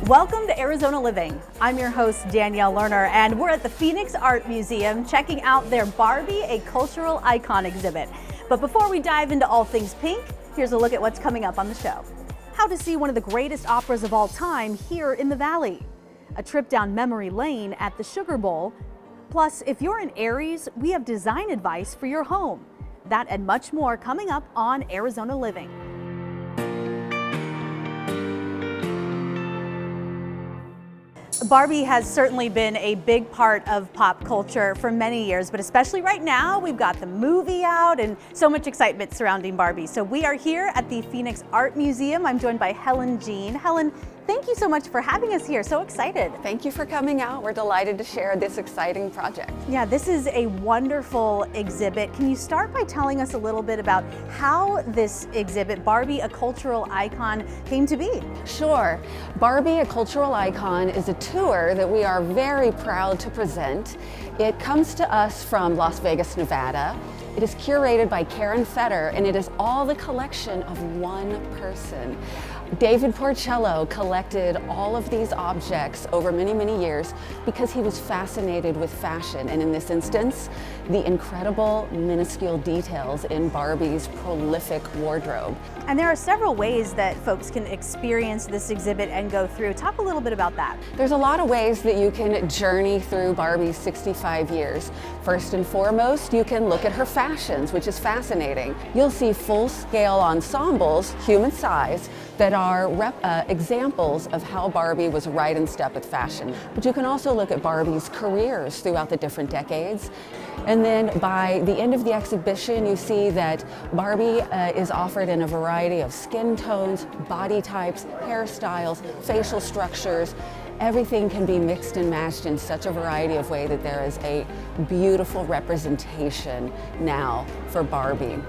Welcome to Arizona Living. I'm your host, Danielle Lerner, and we're at the Phoenix Art Museum checking out their Barbie, a cultural icon exhibit. But before we dive into all things pink, here's a look at what's coming up on the show. How to see one of the greatest operas of all time here in the Valley. A trip down memory lane at the Sugar Bowl. Plus, if you're in Aries, we have design advice for your home. That and much more coming up on Arizona Living. Barbie has certainly been a big part of pop culture for many years, but especially right now, we've got the movie out and so much excitement surrounding Barbie. So we are here at the Phoenix Art Museum. I'm joined by Helen Jean. Helen, thank you so much for having us here. So excited. Thank you for coming out. We're delighted to share this exciting project. Yeah, this is a wonderful exhibit. Can you start by telling us a little bit about how this exhibit, Barbie, a cultural icon, came to be? Sure. Barbie, a cultural icon, is a tour that we are very proud to present. It comes to us from Las Vegas, Nevada. It is curated by Karen Fetter, and it is all the collection of one person. David Porcello collected all of these objects over many, many years because he was fascinated with fashion, and in this instance, the incredible minuscule details in Barbie's prolific wardrobe. And there are several ways that folks can experience this exhibit and go through. Talk a little bit about that. There's a lot of ways that you can journey through Barbie's 65 years. First and foremost, you can look at her fashions, which is fascinating. You'll see full-scale ensembles, human size, that are examples of how Barbie was right in step with fashion. But you can also look at Barbie's careers throughout the different decades. And then by the end of the exhibition, you see that Barbie is offered in a variety of skin tones, body types, hairstyles, facial structures. Everything can be mixed and matched in such a variety of ways that there is a beautiful representation now for Barbie.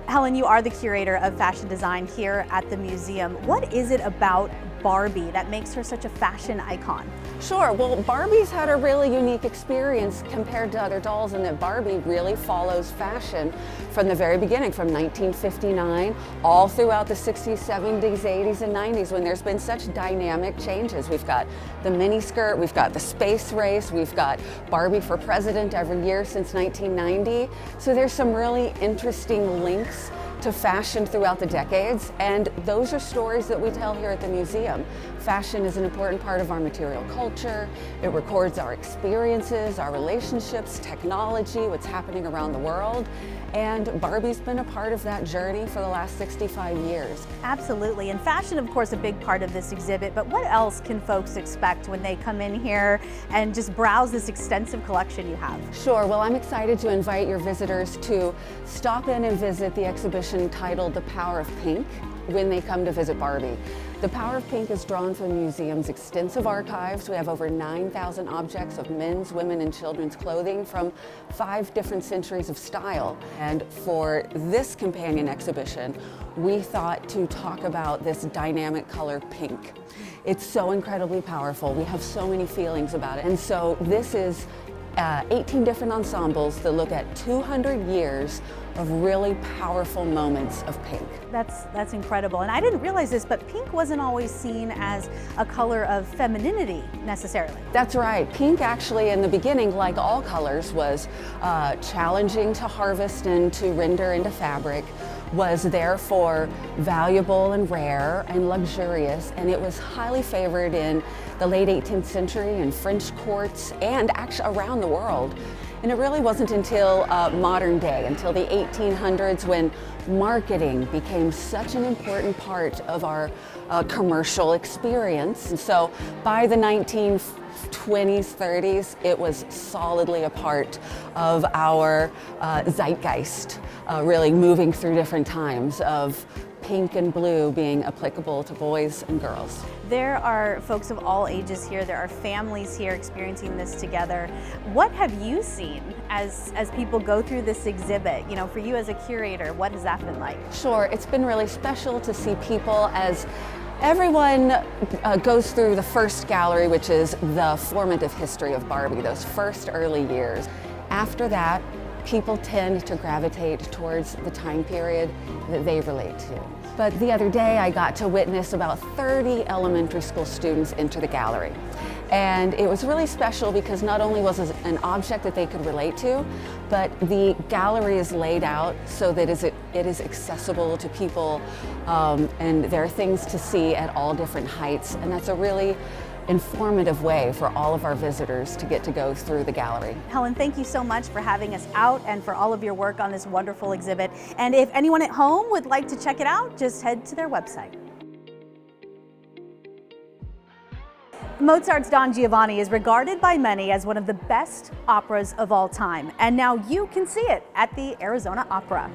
Helen, you are the curator of fashion design here at the museum. What is it about Barbie that makes her such a fashion icon? Sure. Well, Barbie's had a really unique experience compared to other dolls in that Barbie really follows fashion from the very beginning, from 1959 all throughout the 60s, 70s, 80s, and 90s, when there's been such dynamic changes. We've got the miniskirt, we've got the space race, we've got Barbie for president every year since 1990. So there's some really interesting links to fashion throughout the decades, and those are stories that we tell here at the museum. Fashion is an important part of our material culture. It records our experiences, our relationships, technology, what's happening around the world, and Barbie's been a part of that journey for the last 65 years. Absolutely, and fashion, of course, a big part of this exhibit, but what else can folks expect when they come in here and just browse this extensive collection you have? Sure, well, I'm excited to invite your visitors to stop in and visit the exhibition titled The Power of Pink when they come to visit Barbie. The Power of Pink is drawn from the museum's extensive archives. We have over 9,000 objects of men's, women, and children's clothing from 5 different centuries of style. And for this companion exhibition, we thought to talk about this dynamic color pink. It's so incredibly powerful. We have so many feelings about it. And so this is 18 different ensembles that look at 200 years of really powerful moments of pink. That's incredible. And I didn't realize this, but pink wasn't always seen as a color of femininity necessarily. That's right. Pink actually in the beginning, like all colors, was challenging to harvest and to render into fabric, was therefore valuable and rare and luxurious, and it was highly favored in the late 18th century in French courts and actually around the world. And it really wasn't until modern day, until the 1800s, when marketing became such an important part of our commercial experience. And so by the 1920s, 30s, it was solidly a part of our zeitgeist, really moving through different times of pink and blue being applicable to boys and girls. There are folks of all ages here. There are families here experiencing this together. What have you seen as people go through this exhibit? You know, for you as a curator, what has that been like? Sure, it's been really special to see people as everyone goes through the first gallery, which is the formative history of Barbie, those first early years. After that, people tend to gravitate towards the time period that they relate to. But the other day I got to witness about 30 elementary school students enter the gallery. And it was really special because not only was it an object that they could relate to, but the gallery is laid out so that it is accessible to people, and there are things to see at all different heights, and that's a really informative way for all of our visitors to get to go through the gallery. Helen, thank you so much for having us out and for all of your work on this wonderful exhibit. And if anyone at home would like to check it out, just head to their website. Mozart's Don Giovanni is regarded by many as one of the best operas of all time, and now you can see it at the Arizona Opera.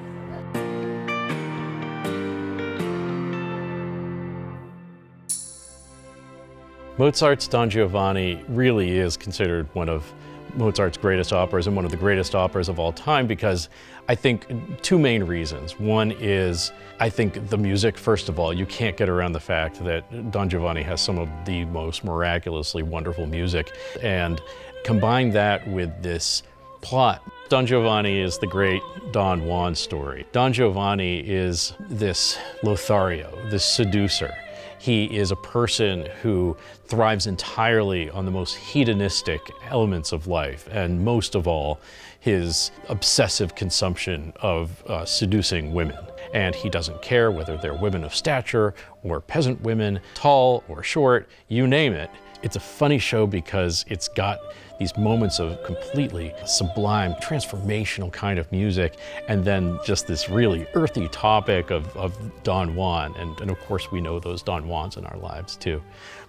Mozart's Don Giovanni really is considered one of Mozart's greatest operas and one of the greatest operas of all time because I think two main reasons. One is, I think the music, first of all. You can't get around the fact that Don Giovanni has some of the most miraculously wonderful music, and combine that with this plot. Don Giovanni is the great Don Juan story. Don Giovanni is this Lothario, this seducer. He is a person who thrives entirely on the most hedonistic elements of life, and most of all, his obsessive consumption of seducing women. And he doesn't care whether they're women of stature or peasant women, tall or short, you name it. It's a funny show because it's got these moments of completely sublime, transformational kind of music, and then just this really earthy topic of Don Juan. And of course we know those Don Juans in our lives too.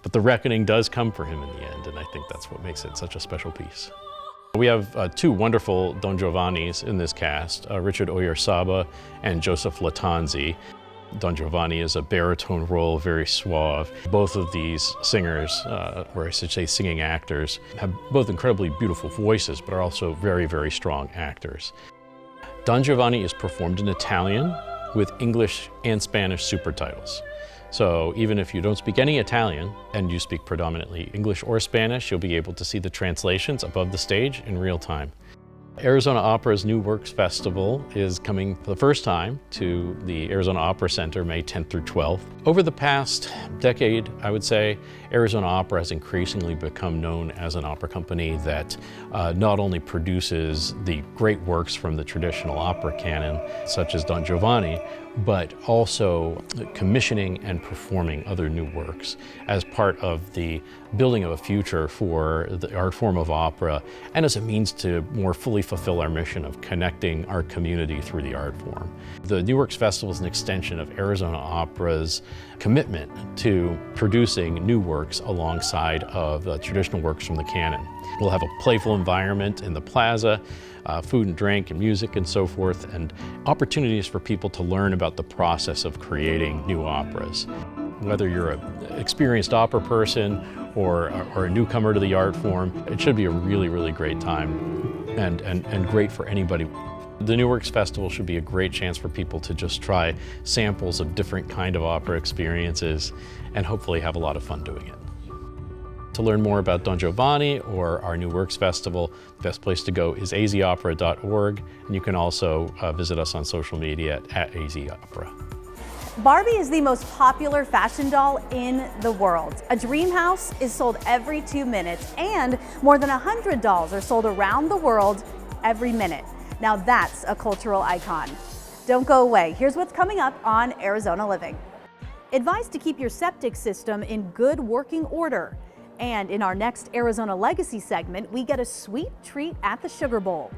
But the reckoning does come for him in the end, and I think that's what makes it such a special piece. We have two wonderful Don Giovannis in this cast, Richard Oyarzabal and Joseph Lattanzi. Don Giovanni is a baritone role, very suave. Both of these singers, or I should say singing actors, have both incredibly beautiful voices, but are also very, very strong actors. Don Giovanni is performed in Italian with English and Spanish supertitles. So even if you don't speak any Italian and you speak predominantly English or Spanish, you'll be able to see the translations above the stage in real time. Arizona Opera's New Works Festival is coming for the first time to the Arizona Opera Center May 10th through 12th. Over the past decade, I would say, Arizona Opera has increasingly become known as an opera company that not only produces the great works from the traditional opera canon, such as Don Giovanni, but also commissioning and performing other new works as part of the building of a future for the art form of opera, and as a means to more fully fulfill our mission of connecting our community through the art form. The New Works Festival is an extension of Arizona Opera's commitment to producing new works alongside of the traditional works from the canon. We'll have a playful environment in the plaza, food and drink and music and so forth, and opportunities for people to learn about the process of creating new operas. Whether you're an experienced opera person or a newcomer to the art form, it should be a really, really great time and great for anybody. The New Works Festival should be a great chance for people to just try samples of different kind of opera experiences and hopefully have a lot of fun doing it. To learn more about Don Giovanni or our New Works Festival, the best place to go is azopera.org, and you can also visit us on social media at azopera. Barbie is the most popular fashion doll in the world. A dream house is sold every 2 minutes, and more than 100 dolls are sold around the world every minute. Now that's a cultural icon. Don't go away. Here's what's coming up on Arizona Living. Advised to keep your septic system in good working order. And in our next Arizona Legacy segment, we get a sweet treat at the Sugar Bowl.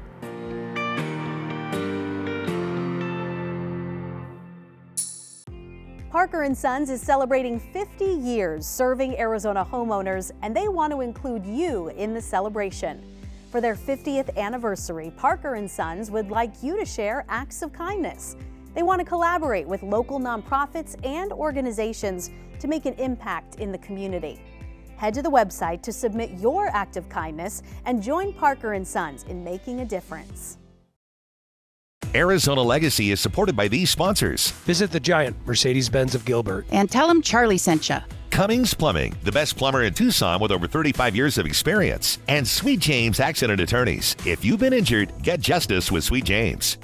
Parker & Sons is celebrating 50 years serving Arizona homeowners, and they want to include you in the celebration. For their 50th anniversary, Parker & Sons would like you to share acts of kindness. They want to collaborate with local nonprofits and organizations to make an impact in the community. Head to the website to submit your act of kindness and join Parker & Sons in making a difference. Arizona Legacy is supported by these sponsors. Visit the giant Mercedes-Benz of Gilbert. And tell them Charlie sent you. Cummings Plumbing, the best plumber in Tucson with over 35 years of experience. And Sweet James Accident Attorneys. If you've been injured, get justice with Sweet James.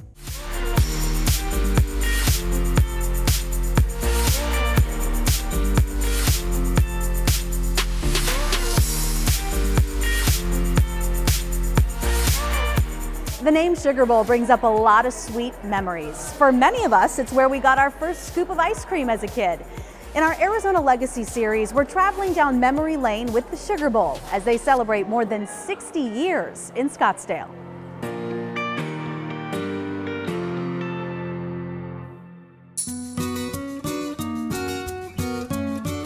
The name Sugar Bowl brings up a lot of sweet memories. For many of us, it's where we got our first scoop of ice cream as a kid. In our Arizona Legacy series, we're traveling down memory lane with the Sugar Bowl as they celebrate more than 60 years in Scottsdale.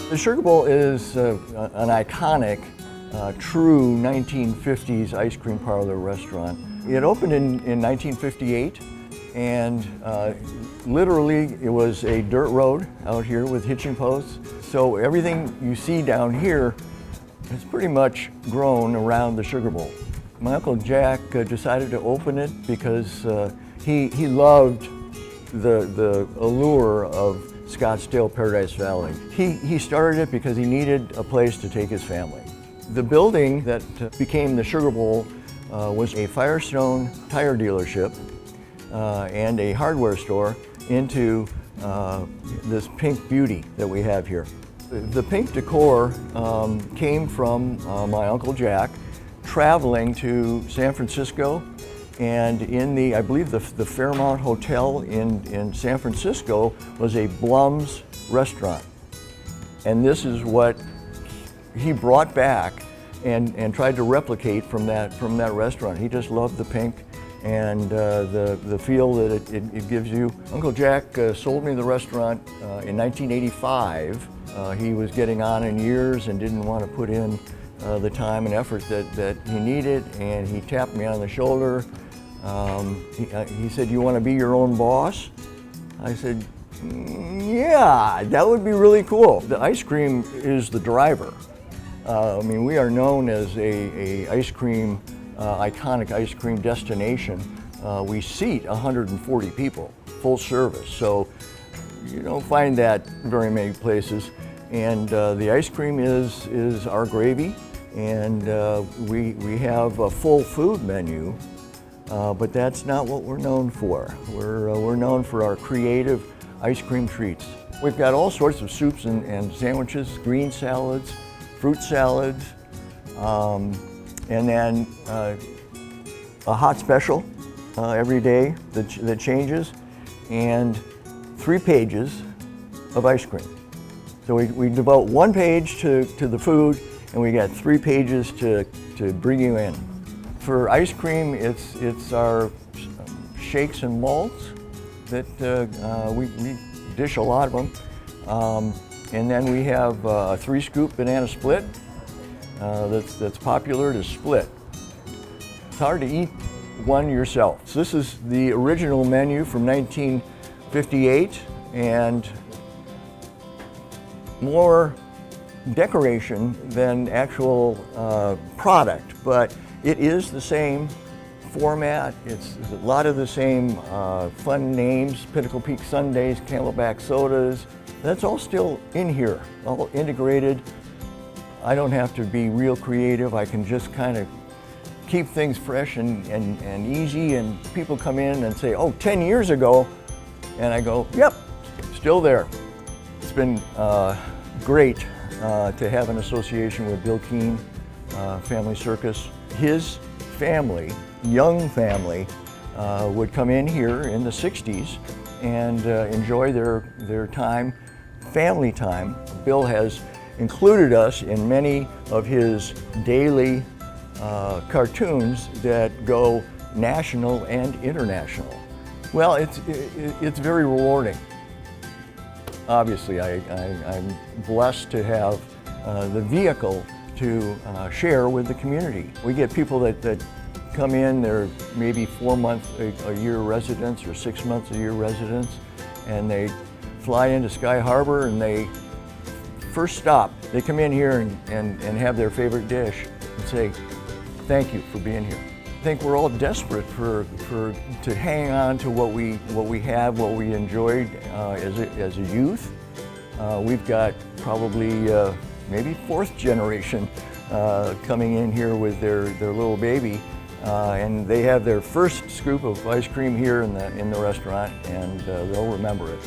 The Sugar Bowl is an iconic, true 1950s ice cream parlor restaurant. It opened in 1958, and literally it was a dirt road out here with hitching posts. So everything you see down here has pretty much grown around the Sugar Bowl. My Uncle Jack decided to open it because he loved the allure of Scottsdale, Paradise Valley. He started it because he needed a place to take his family. The building that became the Sugar Bowl was a Firestone tire dealership and a hardware store into this pink beauty that we have here. The pink decor came from my Uncle Jack traveling to San Francisco, and in I believe the Fairmont Hotel in San Francisco was a Blum's restaurant. And this is what he brought back and tried to replicate from that restaurant. He just loved the pink and the feel that it gives you. Uncle Jack sold me the restaurant in 1985. He was getting on in years and didn't want to put in the time and effort that he needed, and he tapped me on the shoulder. He said, "You want to be your own boss?" I said, "Yeah, that would be really cool." The ice cream is the driver. I mean, we are known as a ice cream, iconic ice cream destination. We seat 140 people, full service. So you don't find that very many places. And the ice cream is our gravy, and we have a full food menu. But that's not what we're known for. We're known for our creative ice cream treats. We've got all sorts of soups and sandwiches, green salads, fruit salads, and then a hot special every day that changes, and 3 pages of ice cream. So we devote 1 page to the food, and we got 3 pages to bring you in. For ice cream, it's our shakes and malts that we dish a lot of them. And then we have a 3-scoop banana split that's popular to split. It's hard to eat one yourself. So this is the original menu from 1958, and more decoration than actual product, but it is the same format. It's a lot of the same fun names: Pinnacle Peak Sundaes, Camelback sodas. That's all still in here, all integrated. I don't have to be real creative. I can just kind of keep things fresh and easy, and people come in and say, "Oh, 10 years ago," and I go, "Yep, still there." It's been great to have an association with Bill Keene, Family Circus. His family, young family, would come in here in the 60s and enjoy their time, family time. Bill has included us in many of his daily cartoons that go national and international. Well, it's very rewarding. Obviously, I'm blessed to have the vehicle to share with the community. We get people that come in, they're maybe 4 months a year residents or 6 months a year residents, and they fly into Sky Harbor, and they first stop, they come in here and have their favorite dish and say, "Thank you for being here." I think we're all desperate to hang on to what we have, what we enjoyed as a youth. We've got probably maybe 4th generation coming in here with their little baby, and they have their first scoop of ice cream here in the restaurant, and they'll remember it.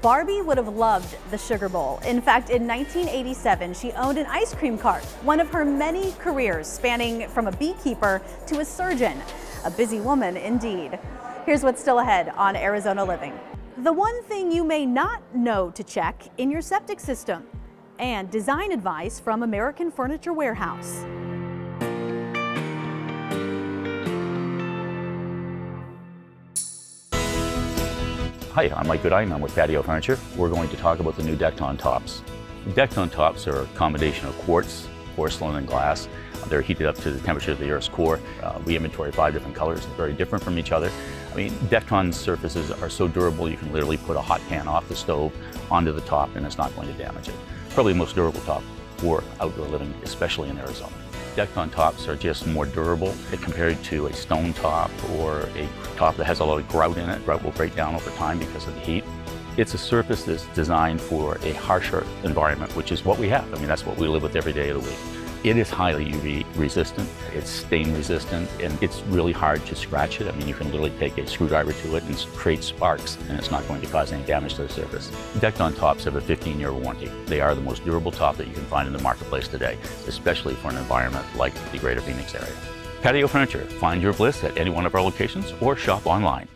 Barbie would have loved the Sugar Bowl. In fact, in 1987, she owned an ice cream cart, one of her many careers spanning from a beekeeper to a surgeon. A busy woman indeed. Here's what's still ahead on Arizona Living. The one thing you may not know to check in your septic system, and design advice from American Furniture Warehouse. Hi, I'm Mike Goodine. I'm with Patio Furniture. We're going to talk about the new Decton tops. Decton tops are a combination of quartz, porcelain, and glass. They're heated up to the temperature of the Earth's core. We inventory 5 different colors, very different from each other. I mean, Decton surfaces are so durable you can literally put a hot pan off the stove onto the top and it's not going to damage it. Probably the most durable top for outdoor living, especially in Arizona. Decton tops are just more durable compared to a stone top or a top that has a lot of grout in it. Grout will break down over time because of the heat. It's a surface that's designed for a harsher environment, which is what we have. I mean, that's what we live with every day of the week. It is highly UV resistant, it's stain resistant, and it's really hard to scratch it. I mean, you can literally take a screwdriver to it and create sparks, and it's not going to cause any damage to the surface. Decton tops have a 15-year warranty. They are the most durable top that you can find in the marketplace today, especially for an environment like the greater Phoenix area. Patio Furniture. Find your bliss at any one of our locations or shop online.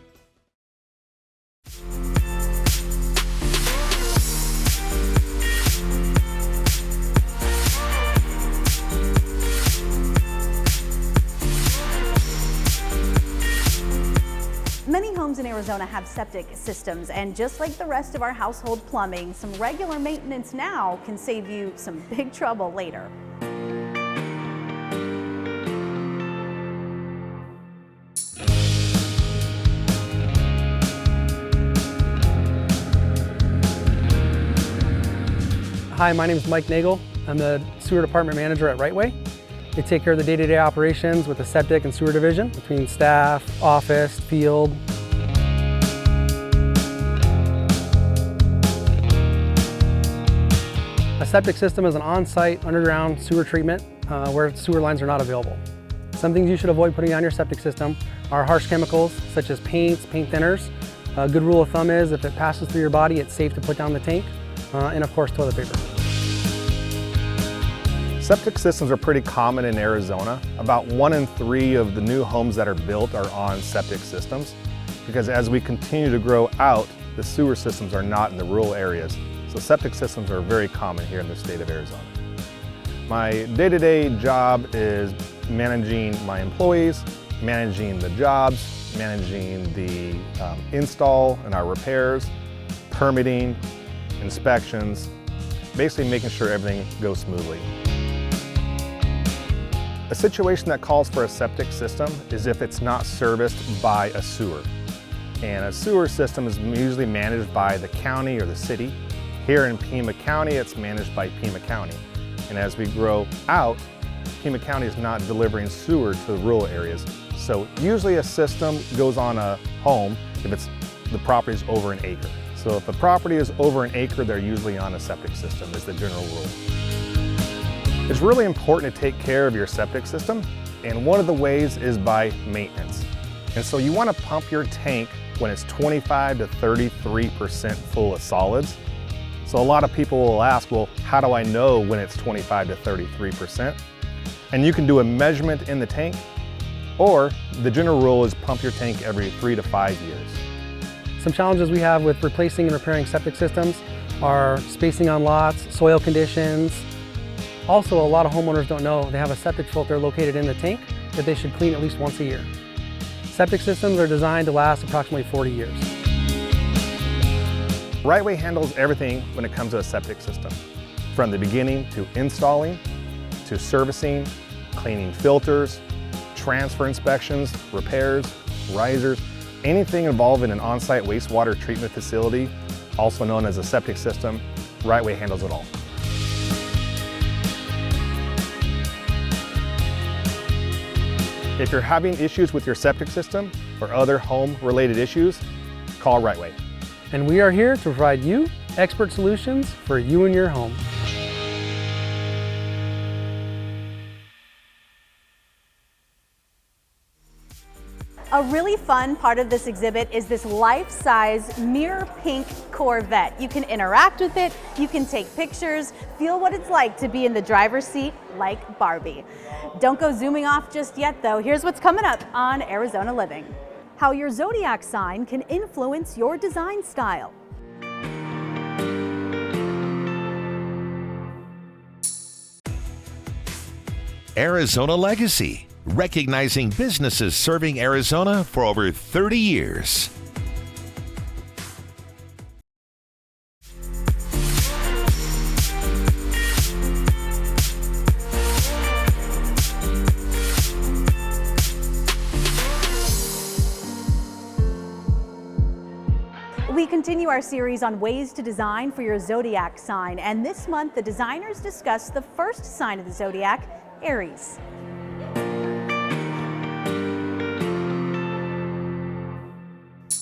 Many homes in Arizona have septic systems, and just like the rest of our household plumbing, some regular maintenance now can save you some big trouble later. Hi, my name is Mike Nagel. I'm the sewer department manager at Rightway. They take care of the day-to-day operations with the septic and sewer division between staff, office, field. A septic system is an on-site underground sewer treatment where sewer lines are not available. Some things you should avoid putting on your septic system are harsh chemicals such as paints, paint thinners. A good rule of thumb is if it passes through your body, it's safe to put down the tank, and of course toilet paper. Septic systems are pretty common in Arizona. About 1 in 3 of the new homes that are built are on septic systems, because as we continue to grow out, the sewer systems are not in the rural areas. So septic systems are very common here in the state of Arizona. My day-to-day job is managing my employees, managing the jobs, managing the install and our repairs, permitting, inspections, basically making sure everything goes smoothly. A situation that calls for a septic system is if it's not serviced by a sewer. And a sewer system is usually managed by the county or the city. Here in Pima County, it's managed by Pima County. And as we grow out, Pima County is not delivering sewer to the rural areas. So usually a system goes on a home if the property is over an acre. So if the property is over an acre, they're usually on a septic system, is the general rule. It's really important to take care of your septic system, and one of the ways is by maintenance. And so you want to pump your tank when it's 25 to 33% full of solids. So a lot of people will ask, well, how do I know when it's 25 to 33%? And you can do a measurement in the tank, or the general rule is pump your tank every 3 to 5 years. Some challenges we have with replacing and repairing septic systems are spacing on lots, soil conditions. Also, a lot of homeowners don't know they have a septic filter located in the tank that they should clean at least once a year. Septic systems are designed to last approximately 40 years. Rightway handles everything when it comes to a septic system, from the beginning to installing, to servicing, cleaning filters, transfer inspections, repairs, risers, anything involved in an on-site wastewater treatment facility, also known as a septic system. Rightway handles it all. If you're having issues with your septic system or other home-related issues, call Rightway. And we are here to provide you expert solutions for you and your home. A really fun part of this exhibit is this life-size mirror pink Corvette. You can interact with it, you can take pictures, feel what it's like to be in the driver's seat like Barbie. Don't go zooming off just yet though. Here's what's coming up on Arizona Living. How your zodiac sign can influence your design style. Arizona Legacy, recognizing businesses serving Arizona for over 30 years. We continue our series on ways to design for your zodiac sign, and this month the designers discuss the first sign of the zodiac, Aries.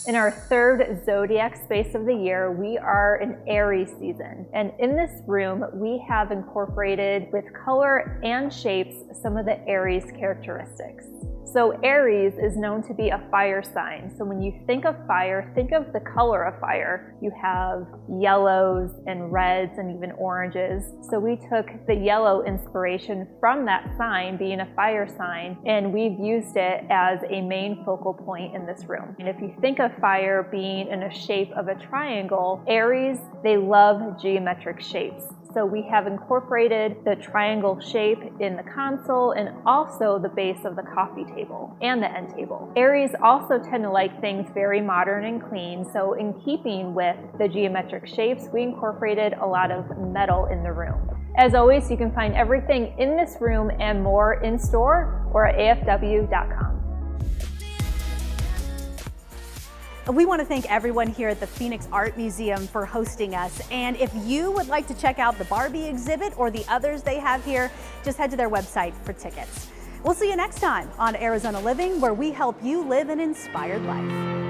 In our third zodiac space of the year, we are in Aries season. And in this room, we have incorporated with color and shapes some of the Aries characteristics. So Aries is known to be a fire sign. So when you think of fire, think of the color of fire. You have yellows and reds and even oranges. So we took the yellow inspiration from that sign, being a fire sign, and we've used it as a main focal point in this room. And if you think of fire being in a shape of a triangle, Aries, they love geometric shapes. So we have incorporated the triangle shape in the console and also the base of the coffee table and the end table. Aries also tend to like things very modern and clean, so in keeping with the geometric shapes, we incorporated a lot of metal in the room. As always, you can find everything in this room and more in store or at afw.com. We want to thank everyone here at the Phoenix Art Museum for hosting us. And if you would like to check out the Barbie exhibit or the others they have here, just head to their website for tickets. We'll see you next time on Arizona Living, where we help you live an inspired life.